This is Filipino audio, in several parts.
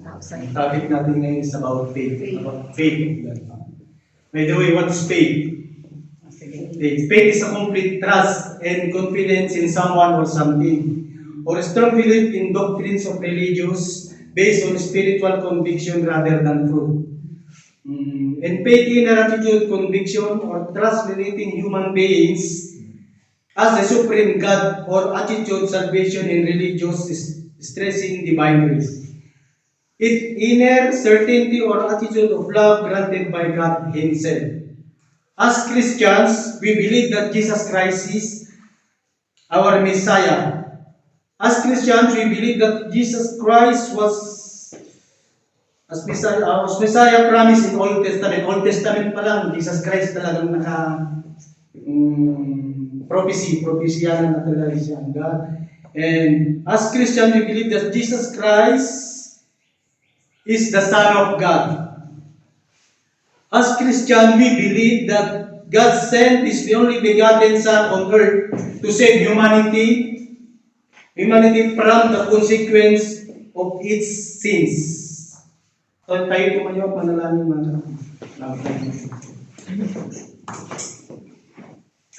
Ang topic natin ngayon is about faith. About faith. By the way, what is faith? Faith is a complete trust and confidence in someone or something, or strong belief in doctrines of religious based on spiritual conviction rather than proof. And faith in attitude, conviction, or trust relating human beings as the supreme God, or attitude, salvation, in religious stressing divine grace. It inner certainty or attitude of love granted by God Himself. As Christians, we believe that Jesus Christ is our Messiah. As Christians, we believe that Jesus Christ was as Messiah promised in Old Testament. Old Testament pa lang, Jesus Christ talagang propesya na talaga siya ang God. And as Christians, we believe that Jesus Christ is the Son of God. As Christians, we believe that God sent His only begotten Son on earth to save humanity from the consequence of its sins. So tayo tumayo, manalangin mga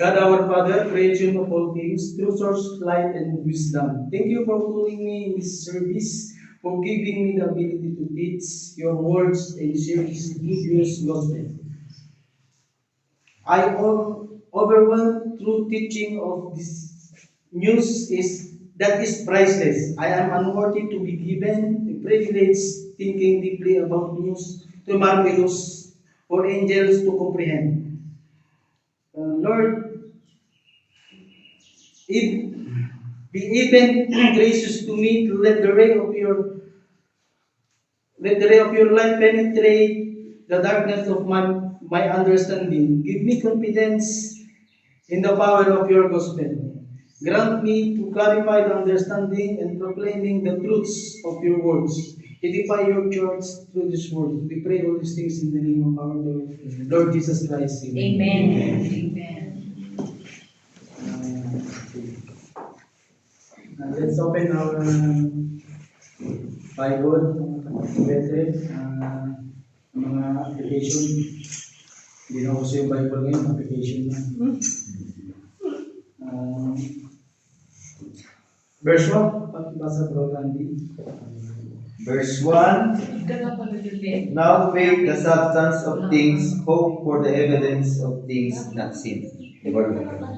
God our Father, creation of all things, true source, light, and wisdom. Thank you for calling me in this service, for giving me the ability to teach your words and share this glorious gospel. I am overwhelmed through teaching of this news that is priceless. I am unworthy to be given the privilege thinking deeply about news too marvelous for angels to comprehend. Lord, be even gracious to me to let the ray of your light penetrate the darkness of my understanding. Give me confidence in the power of your gospel. Grant me to clarify the understanding and proclaiming the truths of your words. Edify your church through this word. We pray all these things in the name of our Lord Jesus Christ. Amen. Amen. Let's open our Bible, better, mga application. Hindi na uso yung Bible ngayon, application na. Verse 1, pakibasa bro Randy. Verse 1, now faith, the substance of things, hope for the evidence of things not seen. The word of God.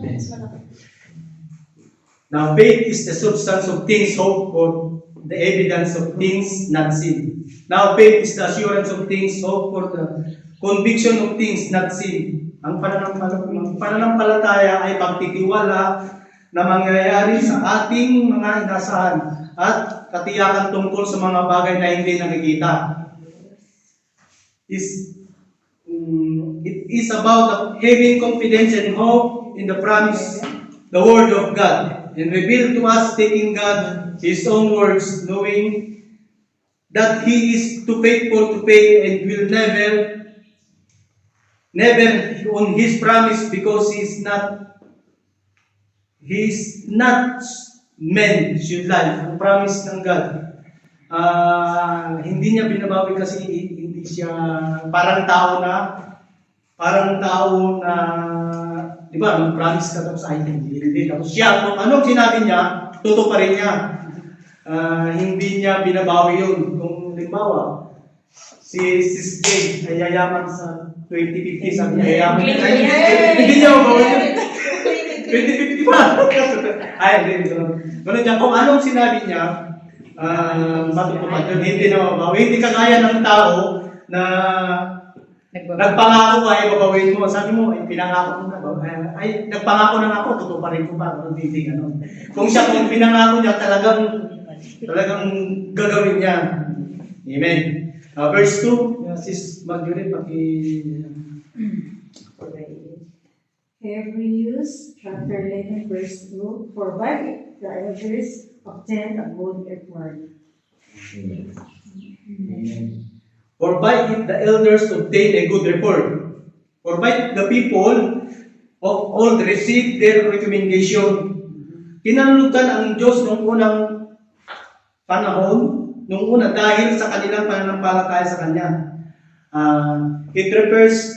Now faith is the substance of things, hope for the evidence of things not seen. Now faith is the assurance of things, hope for the conviction of things not seen. Ang pananampalataya ay pagtitiwala na mangyayari sa ating mga inasahan at katiyakan tungkol sa mga bagay na hindi nakikita. It is about having confidence and hope in the promise, the word of God, and revealed to us, taking God His own words, knowing that He is too faithful to pay and will never on His promise, because He is not men should lie. Ang promise ng God, hindi niya binabawi kasi hindi siya parang tao na di ba, mag-promise ka tapos ay hindi. Tapos siya, kung anong sinabi niya, tutuparin niya. Hindi niya binabawi yun. Kung limbawa, si Sis Jane ay yayaman sa 2050, sabi niya, yayaman niya. Hindi niya mabawi yun. 2050 pa. Ay, hindi. Ganun niya, kung anong sinabi niya, matutupad yun. Hindi na mabawi. Hindi kagaya ng tao na nagpangako ka, babawin mo. Sabi mo, pinangako mo na. Nagpangako na ako, tutuparin ko pa. Kung pinangako niya, talagang gagawin niya. Amen. Verse 2, Sis Marjorie, Hebrews chapter 11 verse 2, for by the elders obtained a good report. Amen. For by it the elders obtained a good report. For by the people of old received their recommendation. Kinanlutan ang Diyos noong unang panahon nung una dahil sa kanilang pananampalataya sa Kanya. It refers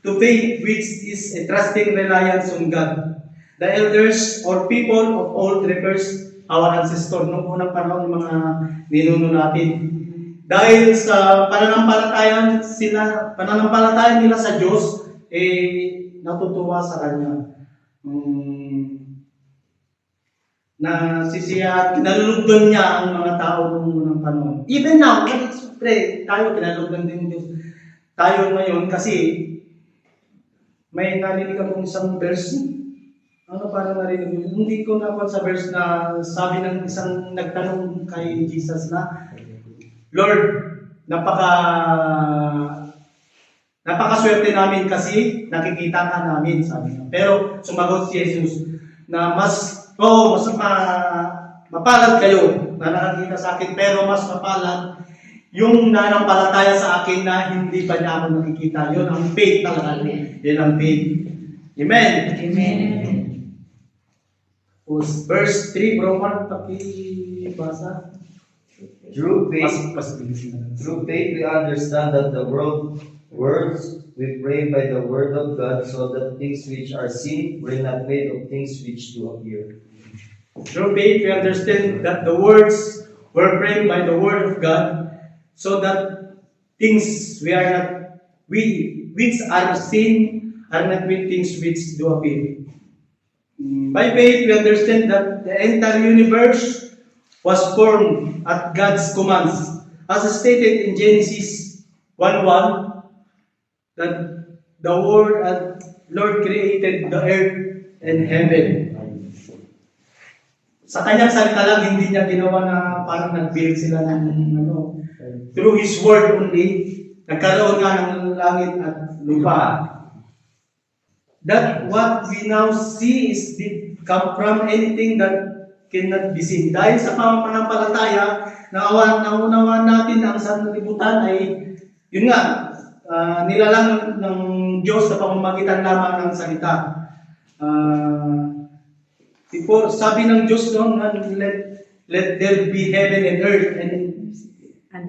to faith which is a trusting reliance on God. The elders or people of old refers our ancestor nung unang panahon ng mga ninuno natin. Dahil sa pananampalataya nila sa Diyos, natutuwa sa Kanya. Kinalulugdan niya ang mga tao noong unang panahon. Even now, tayo kinalulugdan din Diyos. Tayo ngayon kasi may narinig akong isang verse. Parang narinig mo? Hindi ko nakuha sa verse na sabi ng isang nagtanong kay Jesus na, Lord, napakaswerte namin kasi nakikita ka namin, sabi niya. Pero sumagot si Jesus na mas mapalad kayo na nakakita sa akin, pero mas mapalad yung nanampalataya sa akin na hindi pa niya ako nakikita. Yun ang faith talaga. Yun ang faith. Amen. Amen. Verse 3, bro, pakibasa. Through Pas faith, we understand that the words we pray by the word of God, so that things which are seen were not made of things which do appear. Through faith, we understand that the words were framed by the word of God, so that things which are seen are not with things which do appear. By faith, we understand that the entire universe was formed at God's commands, as stated in Genesis 1:1, that the Lord created the earth and heaven. Sa kanyang salita lang, hindi niya ginawa na parang nag-build sila ng through His word only, nagkaroon nga ng langit at lupa. That what we now see did come from anything that cannot be seen. Dahil sa pananampalataya, naunawan natin na ang sanlibutan ay, yun nga, nilalang ng Diyos sa pamamagitan lamang ng salita. Sabi ng Diyos noon, let there be heaven and earth, and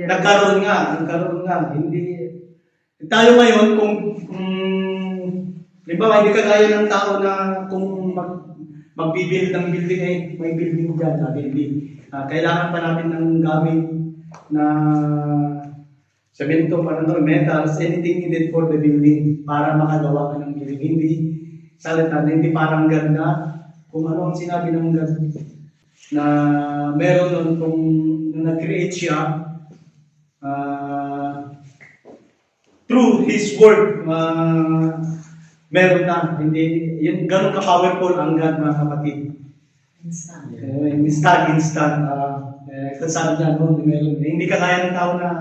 nagkaroon nga. Hindi tayo ngayon kung halimbawa, hindi kagaya ng tao na kung mag-build ng building ay may building dyan, building. Kailangan pa natin ng gamit na semento, metals, anything needed for the building para makagawa ka ng building. Hindi salita, hindi parang ganda. Kung ano ang sinabi ng God na meron nun kung nag-create siya through His word, meron na. Hindi, yun, ganun ka-powerful ang God, mga kapatid. Instant. Sabi niya noon, meron. Hindi ka kaya ng tao na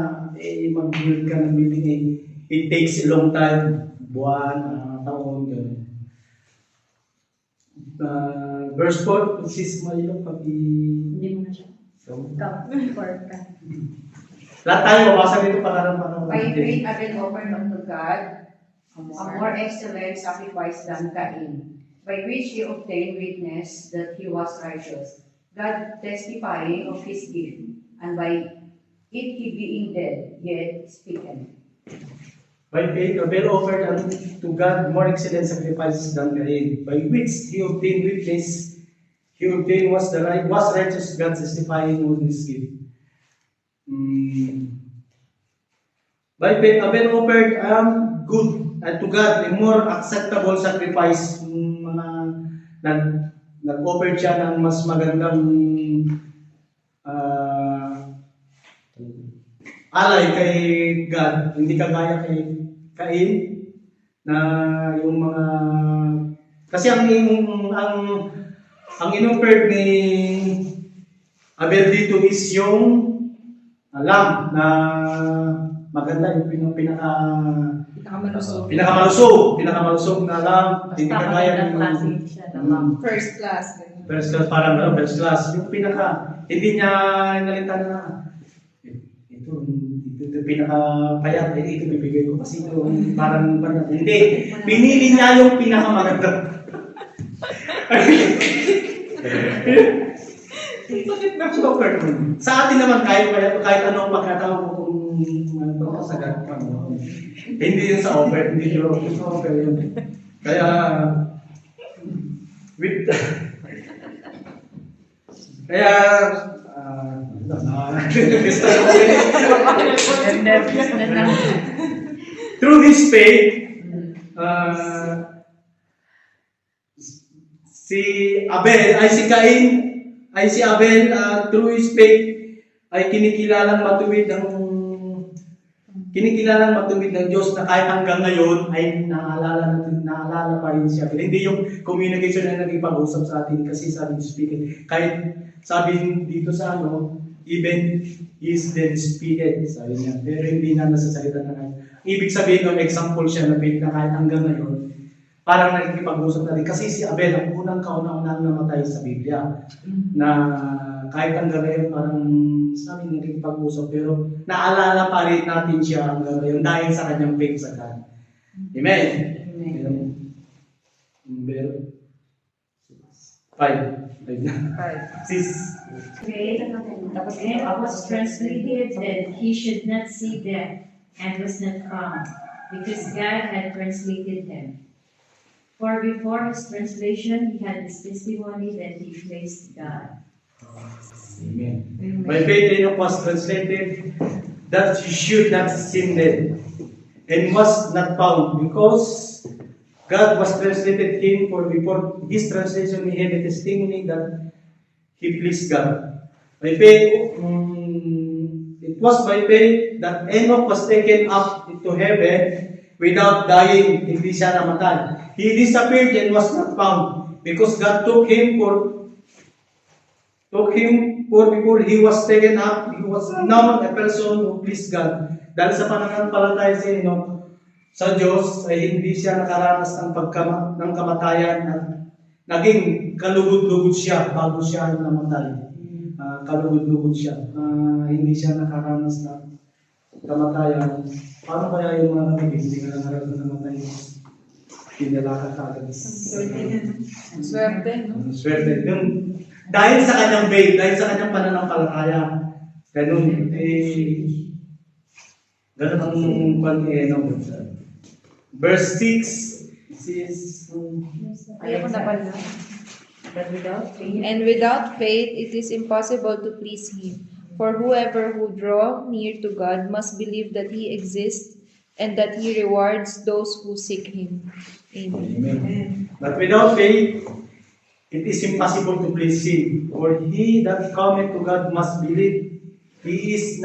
mag-build ka ng building. It takes a long time. Buwan, taon, gano'n. Verse 4, sis Marilo, Hindi mo na siya. Lahat tayo, mabasa dito para By faith, Abel offered unto God a more excellent sacrifice than Cain, by which he obtained witness that he was righteous, God testifying of his gift, and by it he being dead, yet speaketh. By faith, Abel offered unto God more excellent sacrifices than Cain, by which he obtained witness. He obtained was righteous, God testifying of his gift. By faith, Abel offered good to God a more acceptable sacrifice. Nag-offer siya ng mas magandang alay kay God, hindi kagaya kay Cain na yung mga kasi ang in-offered ni Abel dito is yung lamb na maganda, yung pinakamalusog na lamb, hindi kagaya ng First class. first class, yung hindi niya nalita na ito pinakapayat, ito bibigay ko kasi ito parang hindi, pinili niya yung pinakamaganda. Bakit nag-offer mo? Sa atin naman, kahit anong pagkatao mo kung magkakasagat ka mo. Hindi yun sa offer, hindi yun sa offer yun. Kaya, with, kaya, through his faith, si Abel, through his faith, ay kinikilalang matuwid ng Diyos na kahit hanggang ngayon ay naalala pa rin siya. Hindi yung communication na naging pag-usap sa atin kasi sabi ng speaking. Kahit sabi dito sa even is then speaking, sabi niya. Pero hindi na nasasalita na ngayon. Ibig sabihin ng example siya na kahit hanggang ngayon, parang nagkikipag-usap natin. Kasi si Abel, ang unang kauna-unang namatay sa Biblia, na kahit hanggang ngayon parang sabi nagkikipag-usap, pero naalala pa rin natin siya hanggang ngayon dahil sa kanyang faith sa God. Amen? Pero, 5. 6. And it was translated that he should not see death and was not found, because God had translated him. For before his translation, he had this testimony that he pleased God. Amen. By faith Enoch was translated that he should not sin dead and was not found, because God was translated him, for before his translation he had a testimony that he pleased God. By faith, it was by faith that Enoch was taken up into heaven without dying. Hindi siya namatay. He disappeared and was not found, because God took him for before he was taken up, he was now a person who pleased God. Dahil sa pananampalataya sa Enoch sa Diyos, ay hindi siya nakaranas ng kamatayan at naging kalugod-lugod siya bago siya namatay. Kalugod-lugod siya. Hindi siya nakaranas ng kamatayan. Paano kaya yung mga kapatid, hindi ka nakaranas ng namatay? Pinalakad ka agad. Swerte, no? Swerte. Yun, dahil sa kanyang faith, dahil sa kanyang pananampalataya, ganun, ganun ang pag-inom. Verse 6 is, Ayaw ko na pala. But without faith, And without faith, it is impossible to please Him. For whoever who draw near to God must believe that He exists and that He rewards those who seek Him. Amen. Amen. But without faith, it is impossible to please Him. For he that cometh to God must believe He is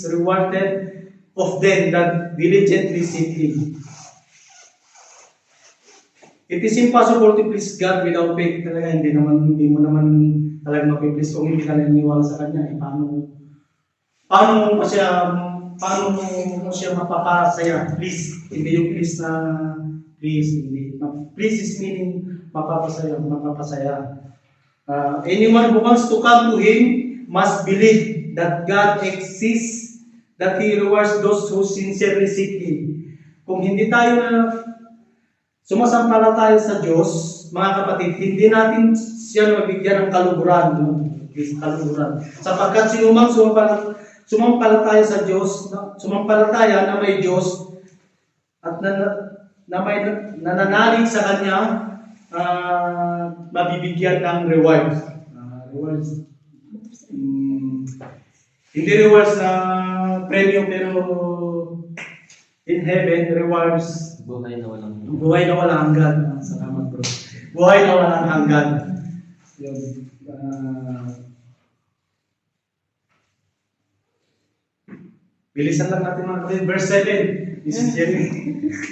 rewarded of them that diligently seek Him. It is impossible to please God without faith. Talaga, hindi mo naman talaga mapiplease kung hindi ka naniniwala sa Kanya. Paano mo siya mapapasaya? Please. Hindi yung please na please. Hindi. Please is meaning mapapasaya. Anyone who wants to come to Him must believe that God exists, that He rewards those who sincerely seek Him. Kung hindi tayo sumasampalataya sa Diyos, mga kapatid, hindi natin siya mabigyan ng kaluguran. Sapagkat sinumang sumampalataya sa Diyos, sumampalataya na may Diyos at nananalig sa Kanya, mabibigyan ng rewards. Hindi rewards na premium, pero in heaven, rewards buhay na walang hanggan. Salamat, bro. Buhay na walang hanggan. Yun. Bilisan lang natin mga kapatid. Verse 7. This is Jeremy.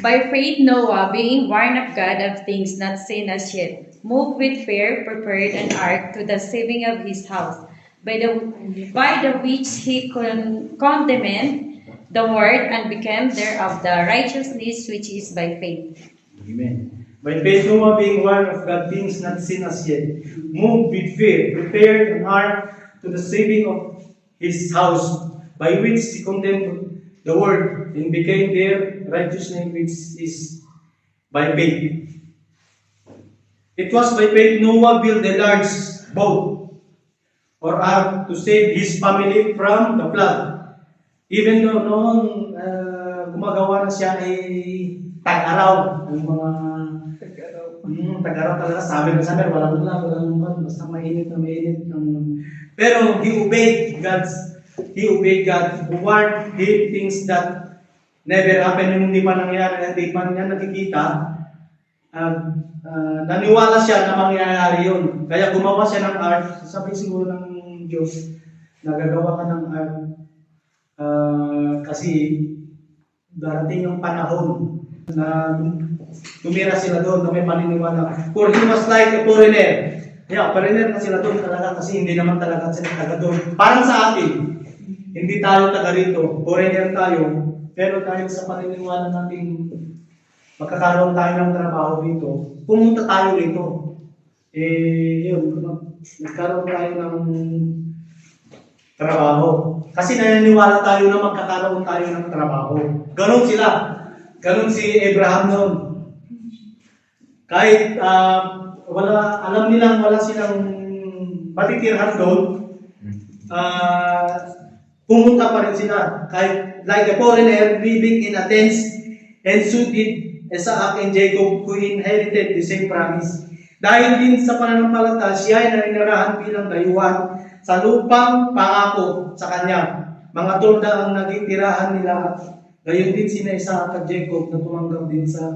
By faith Noah, being warned of God of things not seen as yet, moved with fear, prepared an ark to the saving of his house, by the which he condemned the word and became thereof the righteousness which is by faith. Amen. By faith Noah, being warned of God things not seen as yet, moved with fear, prepared an ark to the saving of his house, by which he condemned the word and became their righteousness which is by faith. It was by faith Noah built a large boat or ark to save his family from the flood. Even though noon gumagawa na siya ay tag-araw, ang mga tag-araw talaga, summer, walang ulan, basta mainit na mainit. Pero he obeyed God, who warned him things that never happened, yung hindi pa nangyari, hindi pa niya nakikita. Naniwala siya na mangyayari yun. Kaya gumawa siya ng ark. Sabi siguro ng Diyos, nagagawa ka ng ark kasi darating yung panahon na tumira sila doon na may paniniwala. For he was like a foreigner. Foreigner na sila doon talaga kasi hindi naman talaga sila taga doon. Parang sa atin, hindi tayo taga rito. Foreigner tayo. Pero dahil sa paniniwala natin, magkakaroon tayo ng trabaho dito, pumunta tayo rito. Nagkaroon tayo ng trabaho. Kasi naniniwala tayo na magkakaroon tayo ng trabaho. Ganon sila. Ganon si Abraham noon. Kahit alam nilang wala silang matitirhan doon, pumunta pa rin sila. Kahit like a foreigner living in Athens, and so did Isaac and Jacob, who inherited the same promise. Dahil din sa pananampalataya, siya ay naninirahan bilang dayuhan sa lupang pangako sa kanya. Mga tolda ang naging tirahan nila. Gayon din sina Isaac at Jacob na tumanggap din sa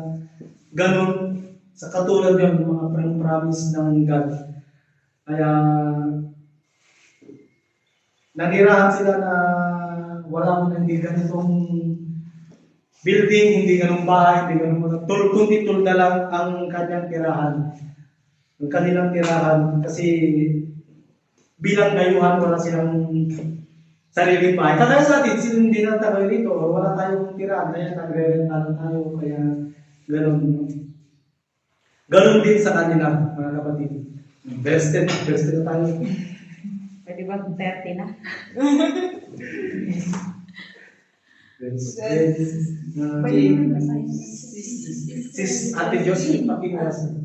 ganon, sa katulad ng mga promise ng God. Kaya nanirahan sila na wala mo hindi ganitong building, hindi ganong bahay, hindi ganong kundi tulda lang ang kanyang tirahan. Ang kanilang tirahan kasi bilang dayuhan wala silang sarili bahay. Kaya sa atin, sila hindi na tayo dito, wala tayong tirahan, kaya nagre-rental tayo, kaya ganon. Ganon din sa kanila, mga kapatid. Vested na tayo. Pwede ba kung 30 na? Sis Ate Josie, pakiwas.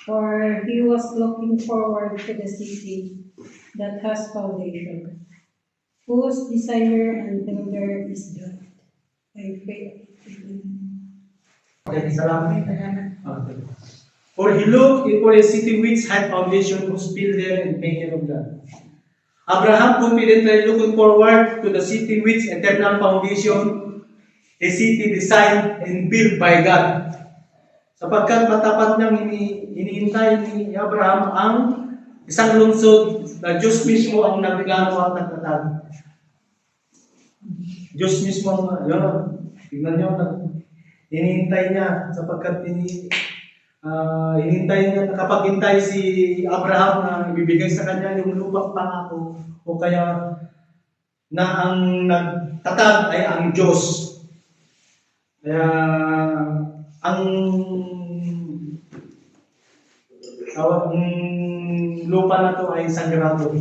For he was looking forward to the city that has foundation, whose designer and builder is God. I pray. Okay, salamat. Okay. For he looked for a city which had foundation, whose builder and maker of God. Abraham confidently looking forward to the city which eternal foundation, a city designed and built by God. Sapagkat matapat niyang hinihintay ni Abraham ang isang lungsod na Diyos mismo ang nagplano at nagtatag. Diyos mismo ang, tingnan niyo, hinihintay niya sapagkat hinihintay niya, nakapaghintay si Abraham na ibibigay sa kanya yung lupang pangako o kaya na ang nagtatag ay ang Diyos. Kaya ang lupa na to ay sagrado.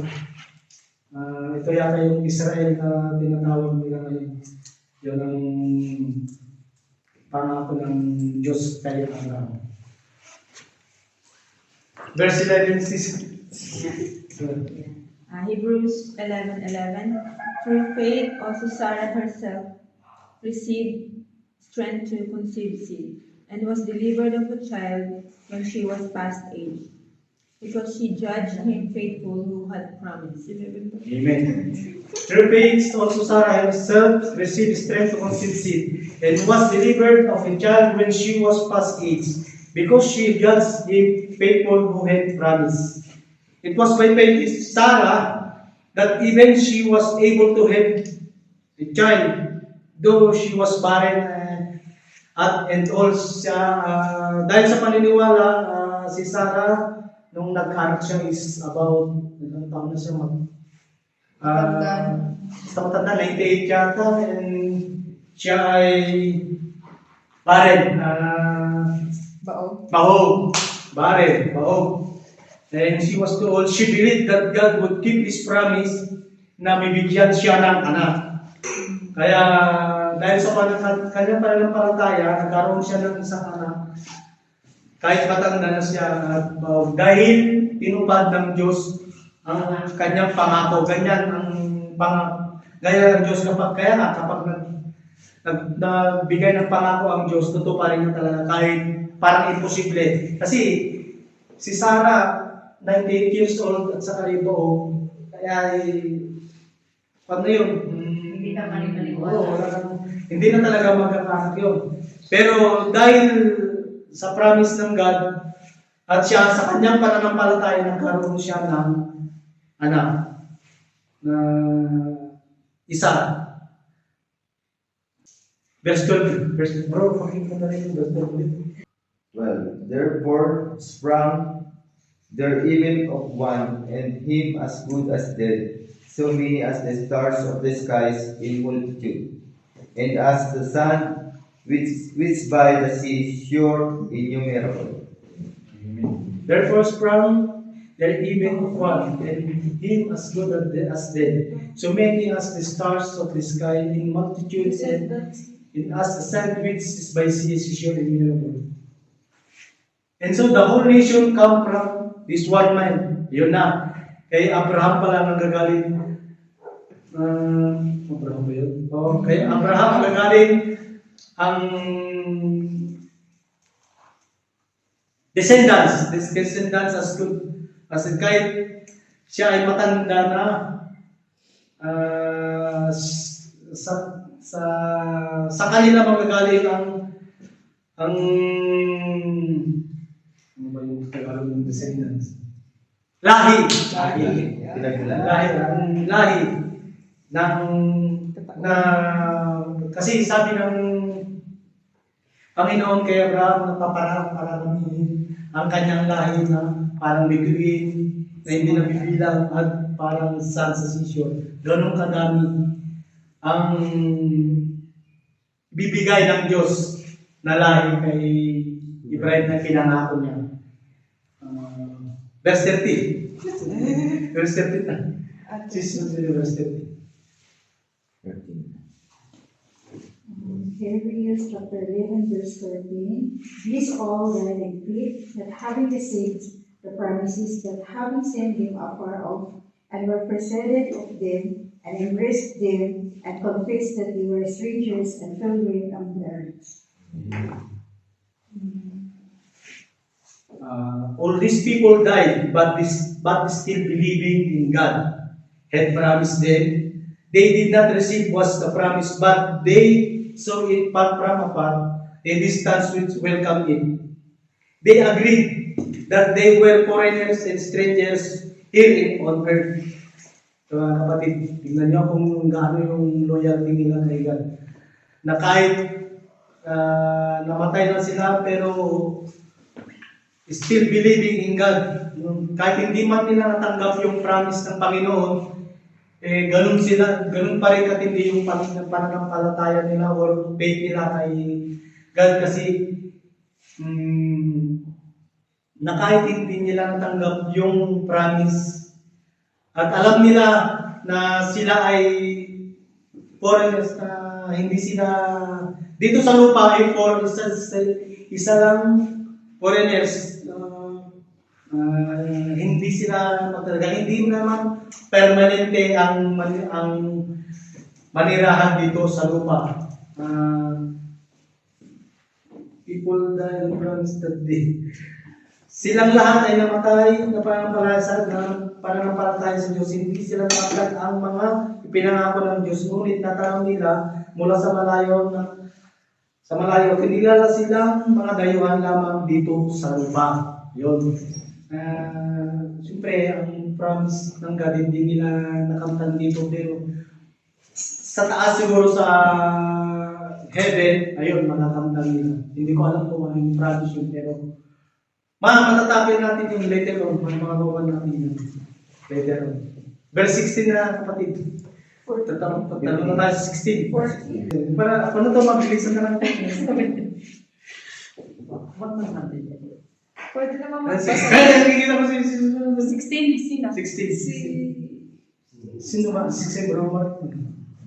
Ito yata yung Israel na tinatawag nila ngayon. Yun ang pangako ng Diyos kay Abraham. Verse 11 Hebrews 11:11. Through faith also Sarah herself received strength to conceive seed, and was delivered of a child when she was past age, because she judged him faithful who had promised. Amen. Through faith also Sarah herself received strength to conceive seed, and was delivered of a child when she was past age, because she judged him faithful who had promised. It was by faith Sarah that even she was able to have a child, though she was barren and all siya. Dahil sa paniniwala, si Sarah, nung nag-anak siya is about, ilang taon na siya sa matanda, 98 yata, and siya ay barren. Barren. And she was too old. She believed that God would keep His promise na bibigyan siya ng anak. Kaya dahil sa kanyang pananampalataya, nagkaroon siya ng isang anak. Kahit matanda na siya, at dahil tinupad ng Diyos ang kanyang pangako. Ganyan ang gaya ng Diyos kapag kaya nga kapag nagbigay ng pangako ang Diyos, tutuparin niya talaga kahit parang imposible. Kasi si Sarah, 98 years old at saka rin kaya paano yun? Hindi ka manipaliwala. Oo, hindi na talaga magkakanak yun. Pero dahil sa promise ng God at siya sa kanyang pananampalataya nagkaroon siya ng anak na isa. Verse 12. Bro, pakinggan na rin yung verse 12. Therefore sprang there even of one, and him as good as dead, so many as the stars of the skies in multitude, and as the sun which by the sea sure innumerable. Therefore sprang there even of one, and him as good as dead, so many as the stars of the sky in multitudes, and as the sun which is by sea is sure innumerable. And so the whole nation come from this one man. Yun na. Kay Abraham pala nanggagaling. Abraham ba yun? Oh, kay Abraham nanggagaling ang descendants as good as in kahit siya ay matanda na sa kanila manggagaling ang ano ba yung Tagalog ng descendants? Lahi kasi sabi ng Panginoon kay Abraham na paparamihin ang kanyang lahi na parang biguin na hindi nabibilang at parang sand sa seashore. Ganun kadami ang bibigay ng Diyos na lahi kay Ibrahim na pinangako niya. Verse 30. Verse 30 na. Verse 30. Hebrews chapter 11, verse 13. These all died in faith, that having received the promises, that having seen them afar off, and were persuaded of them, and embraced them, and confessed that they were strangers and pilgrims on the earth. All these people died, but still believing in God had promised them. They did not receive what's the promise, but they saw it from afar, a distance which welcomed it. They agreed that they were foreigners and strangers here on earth. So, kapatid, tingnan niyo kung gaano yung loyalty nila kay God. Na kahit namatay na sila, pero still believing in God. Kahit hindi man nila natanggap yung promise ng Panginoon, ganun sila, ganun pa rin katindi yung pananampalataya nila or faith nila kay God kasi na kahit hindi nila natanggap yung promise at alam nila na sila ay foreigners na hindi sila dito sa lupa ay isa lang foreigners hindi sila matalaga, hindi naman permanente ang manirahan dito sa lupa. People die and promise that day. Silang lahat ay namatay na pananampalataya sa Diyos. Hindi sila napagkat ang mga ipinangako ng Diyos. Ngunit natanong nila mula sa malayo, kinilala silang mga dayuhan lamang dito sa lupa. Yun. Siyempre, ang promise ng God, hindi nila nakamtan dito, pero sa taas siguro sa heaven, ayun, manakamtan nila. Hindi ko alam kung ano yung promise yun, pero matatapin natin yung later on, mga bawan natin yun. Later on. Verse 16 na, kapatid. Tatanong na tayo sa 16. Para, ano to, mabilisan na lang. What man natin? Pwede naman Sige, kita mo si 16. 16. Sino ba? 16 bro?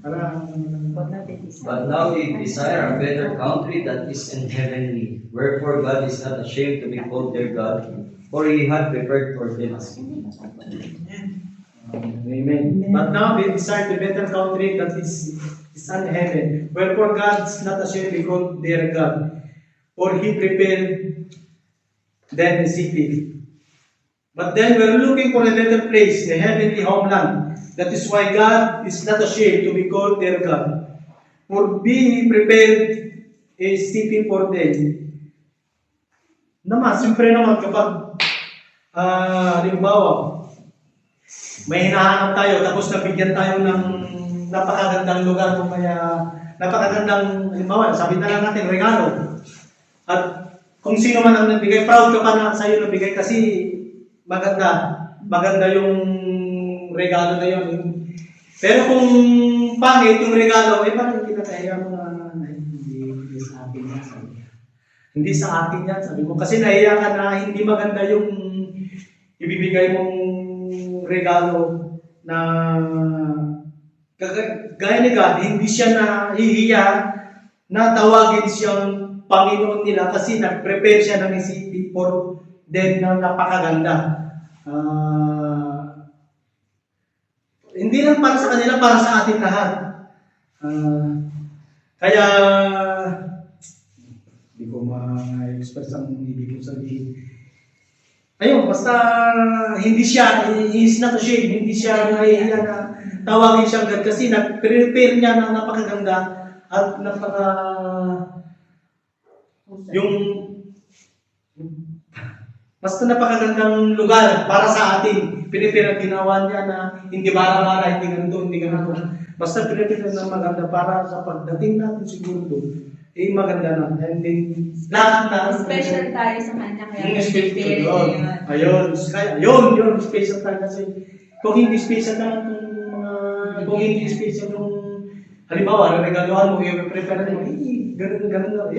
Para, But now they desire a better country that is in heavenly. Wherefore God is not ashamed to be called their God, for He had prepared for them a city. Amen. But now they desire the better country that is in heaven. Wherefore God is not ashamed to call their God, for He prepared them a city. But then we're looking for a better place, a heavenly homeland. That is why God is not ashamed to be called their God. For He prepared a city for them. Naman, siyempre naman kapag halimbawa, may hinahanap tayo, tapos nabigyan tayo ng napakagandang lugar, kung kaya napakagandang, halimbawa, sabi na lang natin, regalo. At kung sino man ang nabigay, proud ka pa na sa'yo nabigay kasi maganda yung regalo na yun. Pero kung pangit yung regalo, parang hindi na kaya mo na hindi sa akin yan, sabi niya. Hindi sa akin yan, sabi mo. Kasi nahiya ka na hindi maganda yung ibibigay mong regalo na gaya ni God, hindi siya nahihiya na tawagin siyang Panginoon nila kasi nag-prepare siya ng city for them na napakaganda. Hindi lang para sa kanila, para sa ating lahat. Kaya hindi ko ma-express ang ibig kong sabihin. Ayun, basta hindi siya, he is not ashamed, hindi siya nahihiya na tawagin siyang God kasi nag-prepare niya ng napakaganda at basta napakagandang lugar para sa atin. Pinipira ginawa niya na hindi bara-bara, hindi ganito. Basta pinipira na maganda para sa pagdating natin siguro doon. Maganda na. And then, lahat na. Special tayo sa kanya kaya special yun. Ayun, special tayo kasi kung hindi special naman kung hindi special yung halimbawa, regaluhan mo, i-prepare mo, ganun.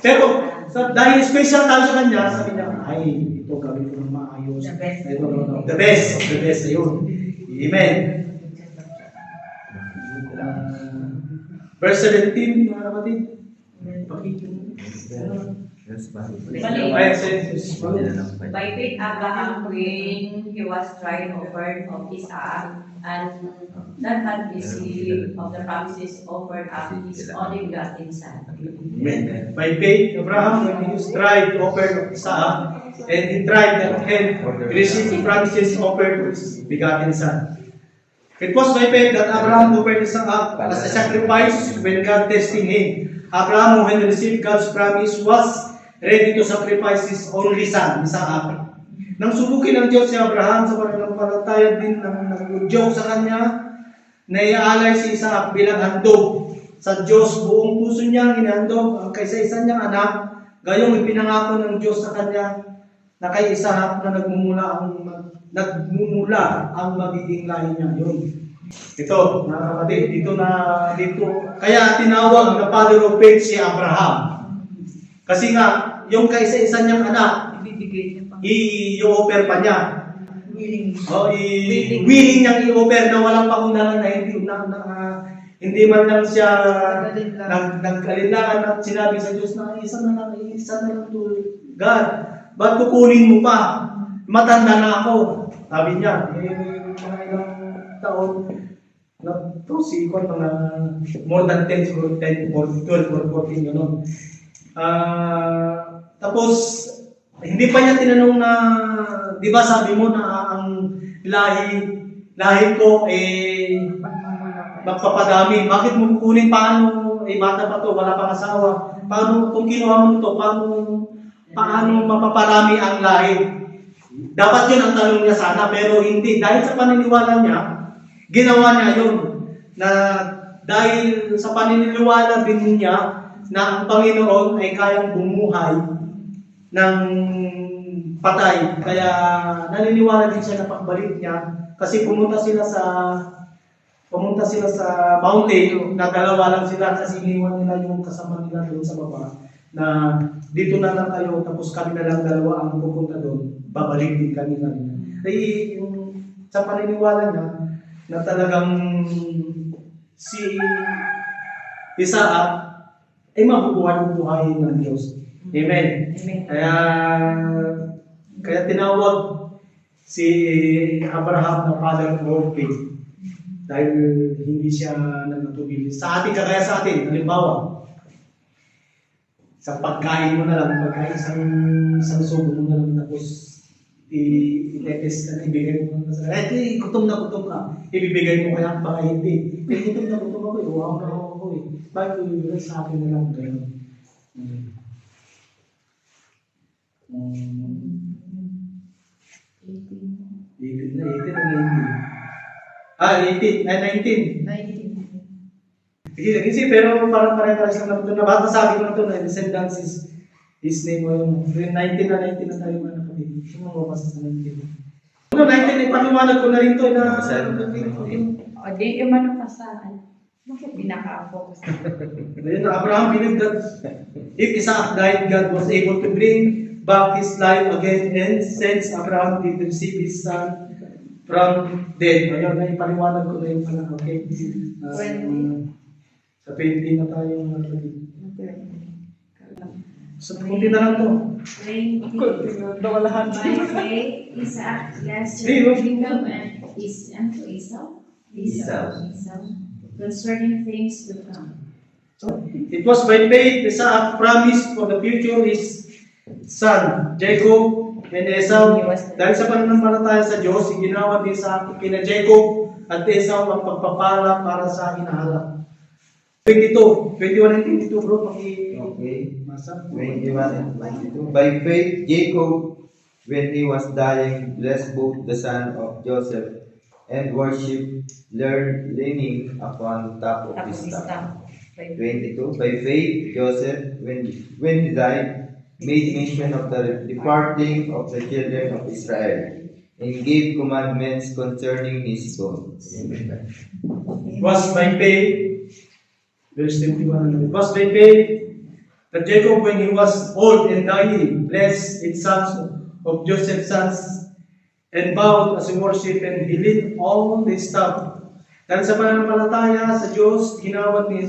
Pero, dahil special tayo sa kanya, sabi niya, ay, ito gawin ko ng maayos. The best. Ayun. Amen. Verse 17, mga kapatid. By faith, Abraham, when he was tried, offered of Isaac, and that had received of the promises, offered up his only begotten son. Amen. By faith, Abraham, when he was tried, offered of Isaac, and he tried that hand, received the promises, offered his begotten son. It was by faith that Abraham offered Isaac as a sacrifice when God tested him. Abraham, when he received God's promise, was ready to sacrifice his only son, Isaac. Nang subukin ng Diyos si Abraham sa pananampalataya din ng Diyos sa kanya, naiaalay si Isaac bilang handog sa Diyos. Buong puso niya hinandog ang kaysa-isa niyang anak, gayong ipinangako ng Diyos sa kanya na kay Isaac na nagmumula ang magiging lahi niya. Yun. Ito, mga kapatid, dito. Kaya tinawag na father of faith si Abraham. Kasi nga, yung kaysa-isa niyang anak, i-offer pa niya. Willing niyang i-offer na walang pakundangan na hindi man lang siya nagkalinlangan at sinabi sa Diyos na isa na lang to God. Ba't kukunin mo pa? Matanda na ako. Sabi niya, mga ilang taon na to, mga more than 10, siguro 10, 12 or 14, gano'n. Tapos, hindi pa niya tinanong na, di ba sabi mo na ang lahi ko magpapadami. Bakit mo kukunin? Paano? Bata pa to, wala pang asawa. Paano, kung kinuha mo ito, paano mapaparami ang lahi? Dapat yun ang tanong niya sana, pero hindi. Dahil sa paniniwala niya, ginawa niya yun. Na dahil sa paniniwala din niya na ang Panginoon ay kayang bumuhay ng patay. Kaya naniniwala din siya na pagbalik niya kasi pumunta sila sa mountain na dalawa lang sila kasi iniwan nila yung kasama nila doon sa baba na dito na lang kayo tapos kami na lang dalawa ang pupunta doon, babalik din kami na rin. Ay yung sa paniniwala niya na talagang si Isaac ay mabubuhay ng Diyos. Amen. Kaya tinawag si Abraham na father of faith. Dahil hindi siya nagtutubili. Sa atin, kagaya sa atin, halimbawa, sa pagkain mo na lang, pagkain isang subo mo na lang, tapos i-test ka na, ibigay mo na sa gutom na gutom ka. Ibibigay mo kaya baka hindi. Gutom na gutom ako, uwaw na ako eh. Bakit ko ibigay sa akin na lang, gano'n. 18 na 19. 19. Sige, pero parang pare-pares lang naman ito. Baka sabi ko na ito na descendants is his name mo yung 19 na tayo mga kapatid. Sino mo mabasa sa 19? 19 ay paliwanag ko na rin ito na O, di yung manukasaan. Bakit di naka-focus? Ayun, Abraham believed that if Isaac died, God was able to bring back his life again, and since Abraham did receive his son from dead. Ayun, na ipaliwanag ko na yung pala. Okay? Sa 20 na tayo mga kapatid. So, kunti na lang to. By faith, Isaac last Jacob and Esau concerning things to come. It was by faith Isaac promised for the future his son, Jacob and Esau. Dahil sa pananampalataya sa Diyos, ginawa din sa kina Jacob at Esau ang pagpapala para sa hinaharap. 21 and 22 bro, Okay. 21 and 22. By faith, Jacob, when he was dying, blessed both the son of Joseph and worship, leaning upon top of his staff. 22. By faith, Joseph, when he died, made mention of the departing of the children of Israel, and gave commandments concerning his bones. It was by faith, verse 21, it was by faith that Jacob, when he was old and dying, blessed his sons of Joseph's sons and bowed as he worship, and he leaned all his staff. Dahil sa pananampalataya sa Diyos, ginawa ni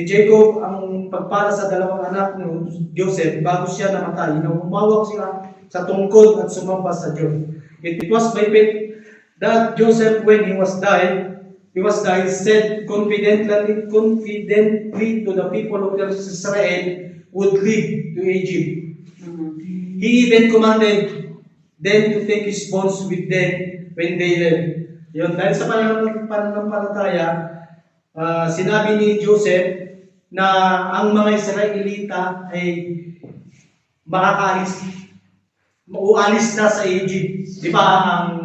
Jacob ang pagpala sa dalawang anak ni Joseph bago siya namatay. Umawak siya sa tungkod at sumamba sa Diyos. It was by faith that Joseph, when he was died, said confidently to the people of Israel would leave to Egypt. He even commanded them to take his bones with them when they left. Yun, dahil sa pananampalataya, sinabi ni Joseph na ang mga Israelita ay uualis na sa Egypt. Di ba ang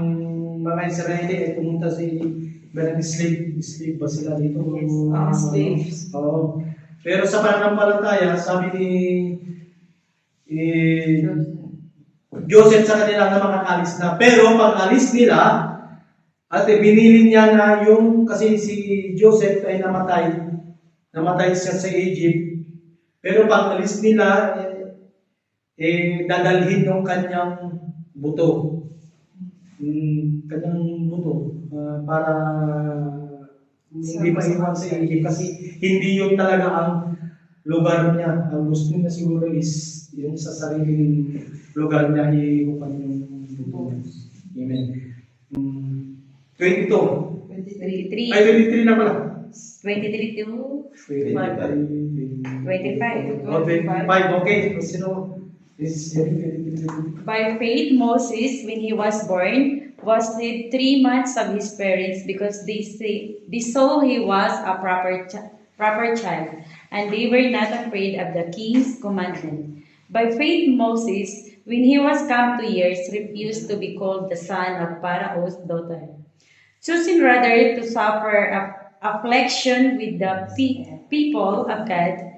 mga Israeli ay pumunta sa Egypt? Slave ba sila dito? Slaves. Oo. Pero sa pananampalataya, sabi ni Joseph sa kanila na makakalis na. Pero pag alis nila, at binili niya na kasi si Joseph ay namatay siya sa Egypt. Pero pag alis nila, dadalhin yung kanyang buto. Para hindi maiwan sa Egypt kasi hindi yun talaga ang lugar niya. Ang gusto niya siguro is yung sa sariling lugar niya iupan yung buto. Amen. 22. 23. Ay, 23 na pala. 23 to 25. 25. Oh, 25. Okay. Sino? By faith, Moses, when he was born, was hid 3 months of his parents because they saw he was a proper child, and they were not afraid of the king's commandment. By faith, Moses, when he was come to years, refused to be called the son of Pharaoh's daughter, choosing rather to suffer affliction with the people of God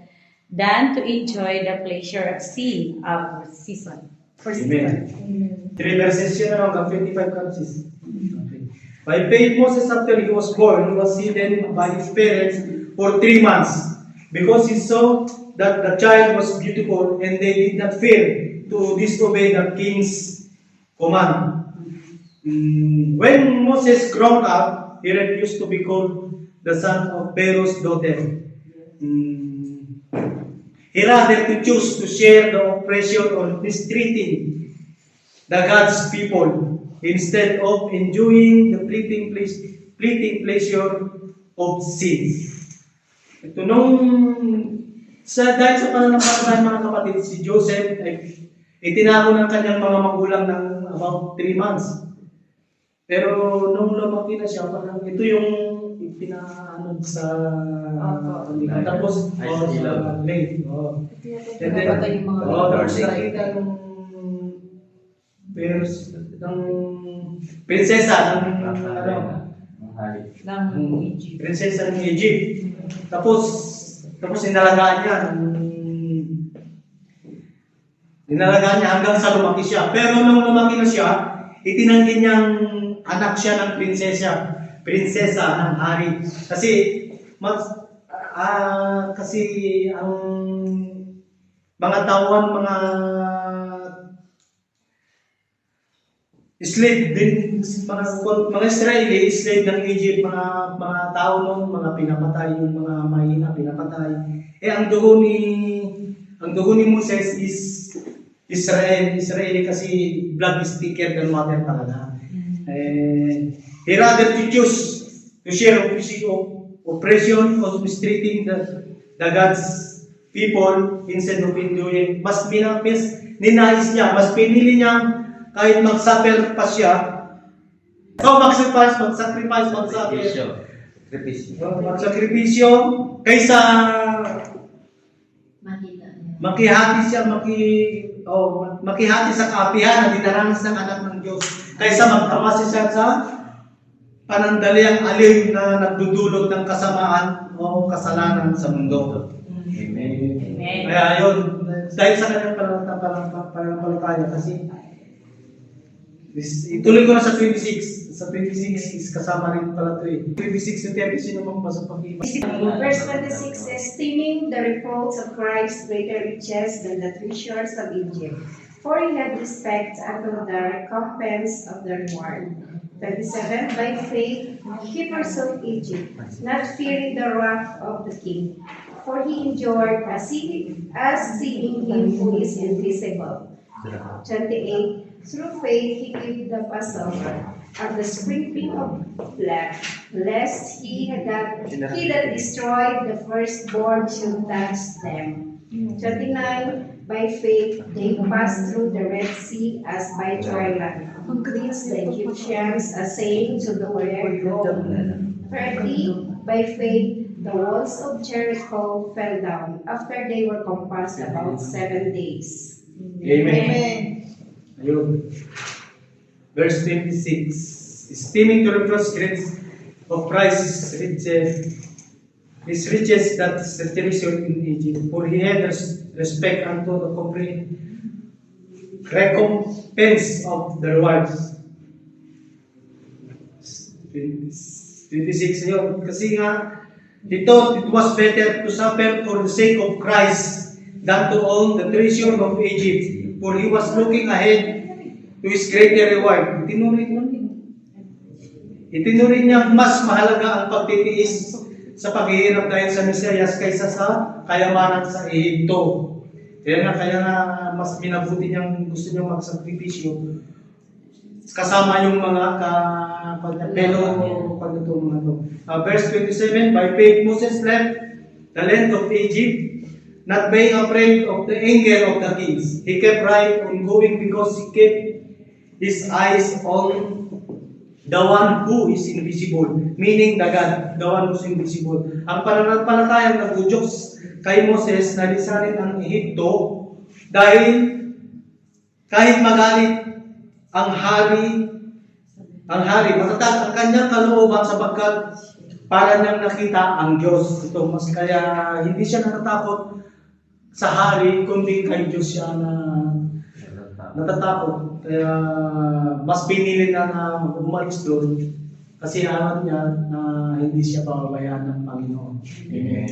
than to enjoy the pleasure of sin for season. Amen. 3 verses yun hanggang 25 verses. Okay. By faith, Moses, after he was born, he was hidden by his parents for 3 months because he saw that the child was beautiful and they did not fear to disobey the king's command. When Moses grew up, he refused to be called the son of Pharaoh's daughter. He rather to choose to share the oppression or mistreating the God's people instead of enjoying the fleeting pleasure of sin. Ito dahil sa pananampalataya mga kapatid, si Joseph ay itinako ng kanyang mga magulang ng about 3 months. Pero nung lumaki na siya, parang ito yung ipinaanod sa tapos sa late. And then, tapos nakita ng prinsesa prinsesa ng Egypt. Tapos inalagaan niya hanggang sa lumaki siya. Pero nung lumaki na siya, itinanggi niyang anak siya ng prinsesa ng hari. Kasi ang mga tauhan, mga slave din, mga Israeli, slave ng Egypt, mga tao noon, mga pinapatay, yung mga mahina pinapatay. Ang dugo ni Moses is Israeli kasi blood is thicker than water talaga. He rather to choose to share oppression of mistreating the God's people instead of enjoying. Mas ninais niya, mas pinili niya kahit mag-suffer pa siya. Magsakripisyo kaysa makihati sa kaapihan na dinaranas ng anak ng Diyos kaysa magtamasi siya sa panandaliang aliw na nagdudulot ng kasamaan o kasalanan sa mundo. Amen. Kaya yun, dahil sa kanyang pananampalataya kasi ituloy ko na sa 26. Sa 26 is kasama rin pala ito 26 to 30, sino magpasa pag-iba? Verse 26 says, esteeming the reproach of Christ greater riches than the treasures of Egypt, for he had respect unto the recompense of the reward. 27, by faith he forsook Egypt, not fearing the wrath of the king, for he endured as seeing him who is invisible. 28, through faith he gave the Passover of the sprinkling of blood, lest he that destroyed the firstborn should touch them. 29, by faith they passed through the Red Sea as by dry land, which the Egyptians assaying to the word Rome. 30, by faith the walls of Jericho fell down after they were compassed about 7 days. Amen. Ayun. Verse 26. Esteeming the reproach of Christ his riches that the treasure in Egypt, for he had respect unto the complete recompense of the rewards. 26 yun. Kasi nga, he thought it was better to suffer for the sake of Christ than to own the treasure of Egypt. For he was looking ahead to his greater reward. Itinuring niya mas mahalaga ang pagtitiis sa paghihirap dahil sa Mesiyas kaysa sa kayamanan sa Ehipto. Kaya nga mas minabuti niyang gusto niyang magsakripisyo kasama yung mga verse 27, by faith Moses left the land of Egypt, not being afraid of the anger of the kings. He kept right on going because he kept his eyes on the one who is invisible, meaning the God, the one who is invisible. Ang pananampalatayang nag-udyok kay Moses na lisanin ang Ehipto dahil kahit magalit ang hari, matatag ang kanyang kalooban sapagkat para niyang nakita ang Diyos. Ito, mas kaya hindi siya natatakot sa hari, kundi kay Diyos siya na natatakot. Kaya mas pinili na umalis doon kasi alam niya na hindi siya pababayaan ng Panginoon. Amen.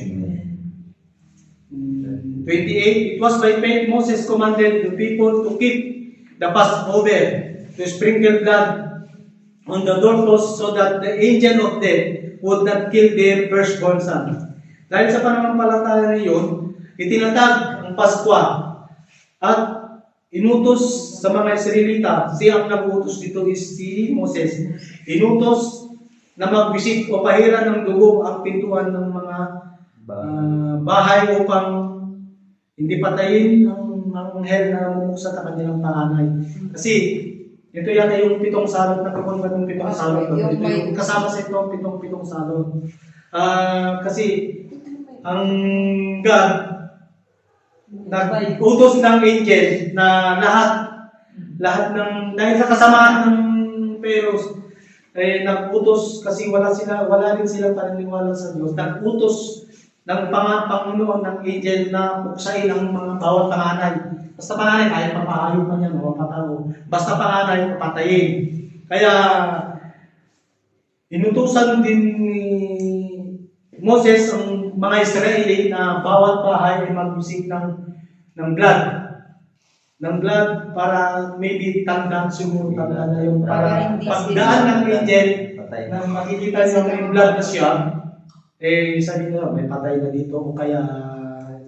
28, it was by faith Moses commanded the people to keep the Passover, to sprinkle blood on the doorpost so that the angel of death would not kill their firstborn son. Dahil sa pananampalataya na iyon, itinatag ang Paskwa at inutos sa mga Israelita, siya ang nag-utos dito is si Moses. Inutos na magbisit o pahiran ng dugo ang pintuan ng mga bahay upang hindi patayin ang anghel na namumuksa sa kanilang panganay. Kasi ito yata yung 7 salot na kapag ng 7 salot. Ito yung kasama sa ito, 7 salot. Kasi ang God nag-utos ng angel na lahat ng dahil sa kasamaan ng Peros nag-utos kasi wala rin silang paniniwala sa Diyos. Nag-utos ng Panginoon ng angel na buksain ang mga bawat panganay. Basta panganay, kahit papahayop man yan o patao. Basta panganay, papatayin. Kaya inutusan din ni Moses ang mga Israeli na bawat bahay ay magbisik ng blood. Ng blood para maybe tanda na yung para pagdaan ng angel na makikita niyo may blood na siya, sabi nila may patay na dito o kaya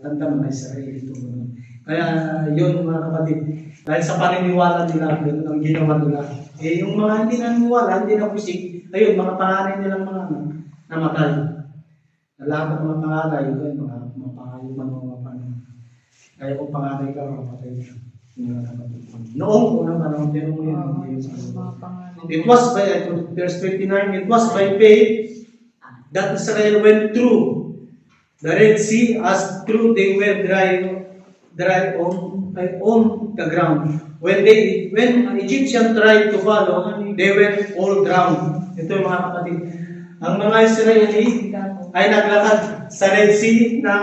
tanda mga Israeli dito. Kaya yun mga kapatid, dahil sa paniniwala nila, yun ang ginawa nila. Yung mga hindi naniniwala, hindi na busik, ayun, mga panganay nilang mga namatay. Lahat ng mga panganay, yun, mga panganay man o mga panganay. Kaya kung panganay ka, mamatay ka. Noong unang panahon, pero mo yun. It was by, verse 29, it was by faith that Israel went through the Red Sea as through they were dry on the ground. When an Egyptian tried to follow, they were all drowned. Ito yung mga kapatid. Ang mga Israeli ay naglakad sa Red Sea na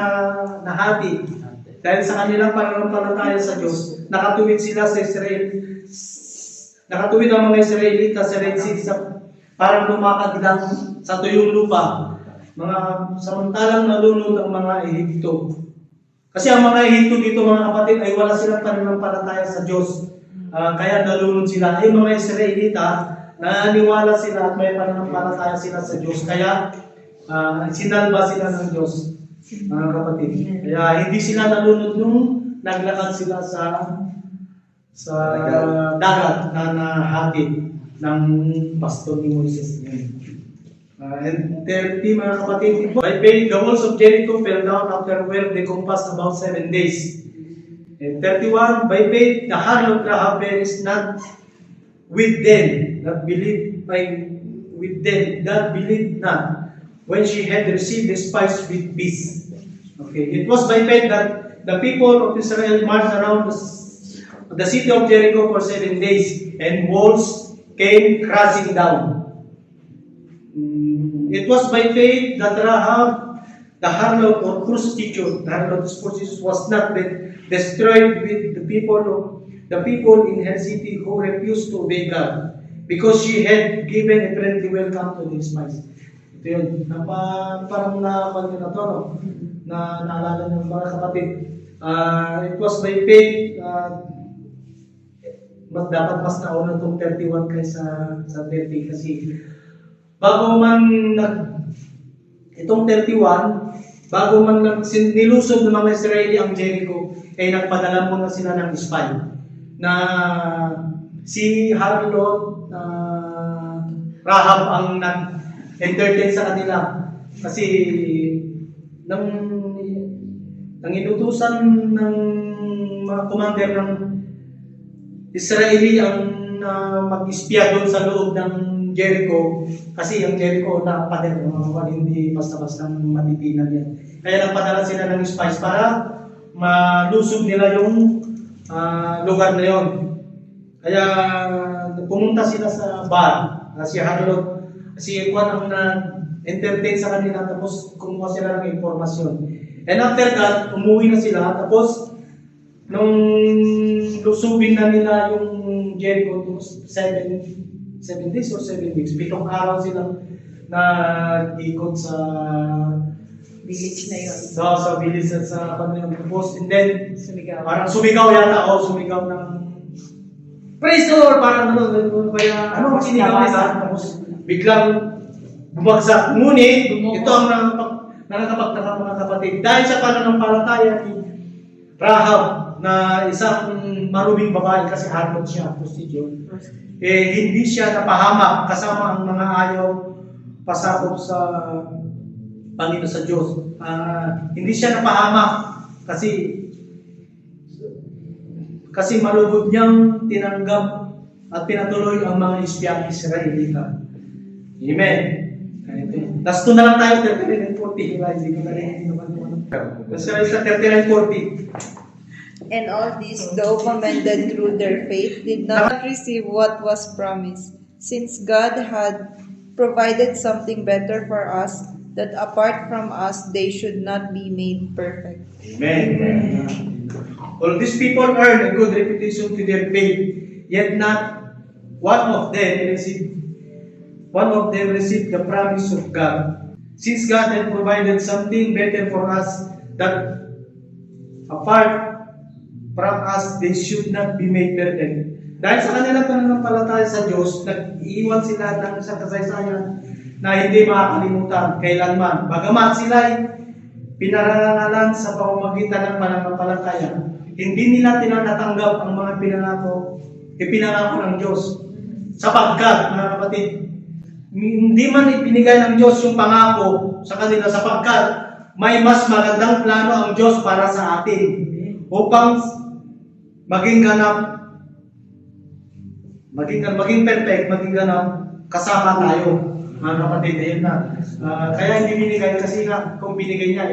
nahati. Dahil sa kanilang pananampalataya sa Diyos, nakatuwid sila sa Israel. Nakatuwid ang mga Israelita sa Red Sea parang lumakad lang sa tuyong lupa. Samantalang nalunod ang mga Ehipto. Kasi ang mga Ehipto dito mga kapatid ay wala silang pananampalataya sa Diyos. Kaya nalunod sila. Ay mga Israelita, naniwala sila at may pananampalataya sila sa Diyos. Kaya sinalba sila ng Diyos, mga kapatid. Kaya hindi sila nalunod nung naglakad sila sa dagat na nahati ng pasto ni Moises. And 30 mga kapatid, by faith, the walls of Jericho fell down after where they compassed about 7 days. And 31, by faith, the harlot Rahab is not with them that believed not when she had received the spice with peace. Okay, it was by faith that the people of Israel marched around the city of Jericho for 7 days, and walls came crashing down. It was by faith that Rahab, the harlot or prostitute, was not destroyed with the people in her city who refused to obey God, because she had given a friendly welcome to the spies. Ito yun, parang naalala na to, no? Naalala ng mga kapatid. It was by faith, dapat mas nauna itong 31 kaysa sa 30 kasi bago man itong 31, bago man nilusog ng mga Israeli ang Jericho, ay nagpadala muna sila ng spy na si Harlot Rahab ang nag-entertain sa kanila kasi nang inutusan ng mga commander ng Israeli ang mag-espiya doon sa loob ng Jericho, kasi ang Jericho na pader, hindi basta-basta matitinan yan. Kaya nagpadala sila ng spies para malusog nila yung lugar na yon. Kaya pumunta sila sa bar, si Harlot, si Juan ang na-entertain sa kanila, tapos kumuha sila ng informasyon. And after that, umuwi na sila, tapos nung lusubin na nila yung Jericho, 7 days or 7 weeks, 7 araw silang nag-ikot sa Village na yun. sa village at sa kanilang post. And then, parang sumigaw yata ako, sumigaw ng praise the Lord! Parang kaya ano ang sinigaw nila? Tapos biglang bumagsak. Ngunit, ito ang nakakapagtaka mga kapatid. Dahil sa pananampalataya ni Rahab na isang maruming babae kasi harlot siya, prostitute. Hindi siya napahamak kasama ang mga ayaw pasakop sa Panginoon sa Diyos. Hindi siya napahamak kasi malubog niyang tinanggap at pinatuloy ang mga ispiyang Israelita. Amen. Last na lang tayo, 39 and 40. Hindi ko na rin naman. Kasi sa 39 and 40. And all this, though commended through their faith, did not receive what was promised, since God had provided something better for us, that apart from us they should not be made perfect. Amen. All these people earned a good reputation to their faith, yet not one of them received the promise of God. Since God had provided something better for us, that apart from us, they should not be made perfect. Dahil sa kanilang pananampalataya sa Diyos, nag-iwan sila ng sa kasaysayan na hindi makakalimutan kailanman. Bagamat sila ay pinarangalan sa pamamagitan ng pananampalataya, hindi nila tinatatanggap ang mga ipinangako ng Diyos. Sapagkat, mga kapatid, hindi man ipinigay ng Diyos yung pangako sa kanila sapagkat may mas magandang plano ang Diyos para sa atin upang maging ganap, maging perfect, maging ganap, kasama tayo, mga kapatid. Ayun na. Kaya hindi binigay kasi nga, kung binigay niya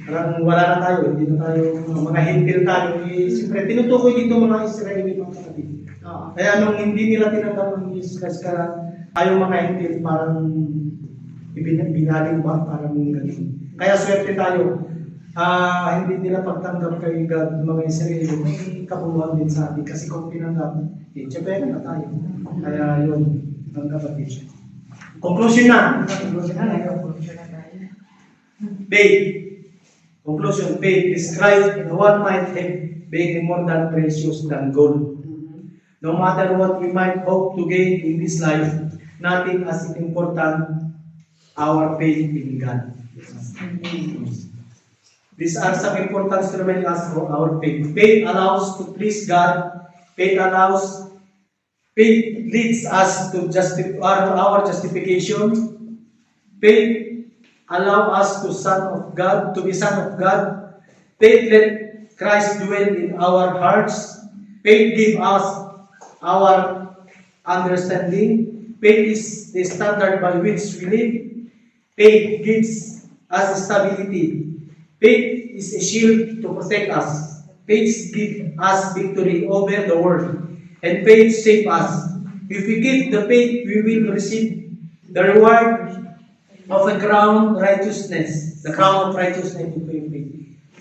parang wala na tayo, hindi na tayo, mga hintil tayo. Siyempre, tinutukoy dito mga Israeli, mga kapatid. Kaya nung hindi nila tinanggap ng Jesus Christ, tayo mga hintil, parang binaling ba, parang ganun. Kaya swerte tayo. Hindi nila pagtanggap kay God, mga Israeli, may kapuluhan din sa atin. Kasi kung pinanggap, siyempre na tayo. Kaya yun, ang kapatid. Conclusion na. Faith. Conclusion, faith is Christ, and one might have been more than precious than gold. No matter what we might hope to gain in this life, nothing as important our faith in God. These are some important instruments for our faith. Faith allows to please God. Faith leads us to our justification. Faith allow us to be son of God. Faith let Christ dwell in our hearts. Faith give us our understanding. Faith is the standard by which we live. Faith gives us stability. Faith is a shield to protect us. Faith gives us victory over the world. And faith saves us. If we keep the faith, we will receive the reward of a crown of righteousness. The crown of righteousness if we faith.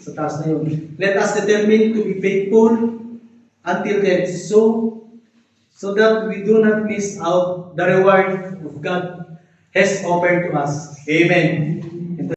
Sa taas na yun. Let us determine to be faithful until death, so that we do not miss out the reward of God has offered to us. Amen.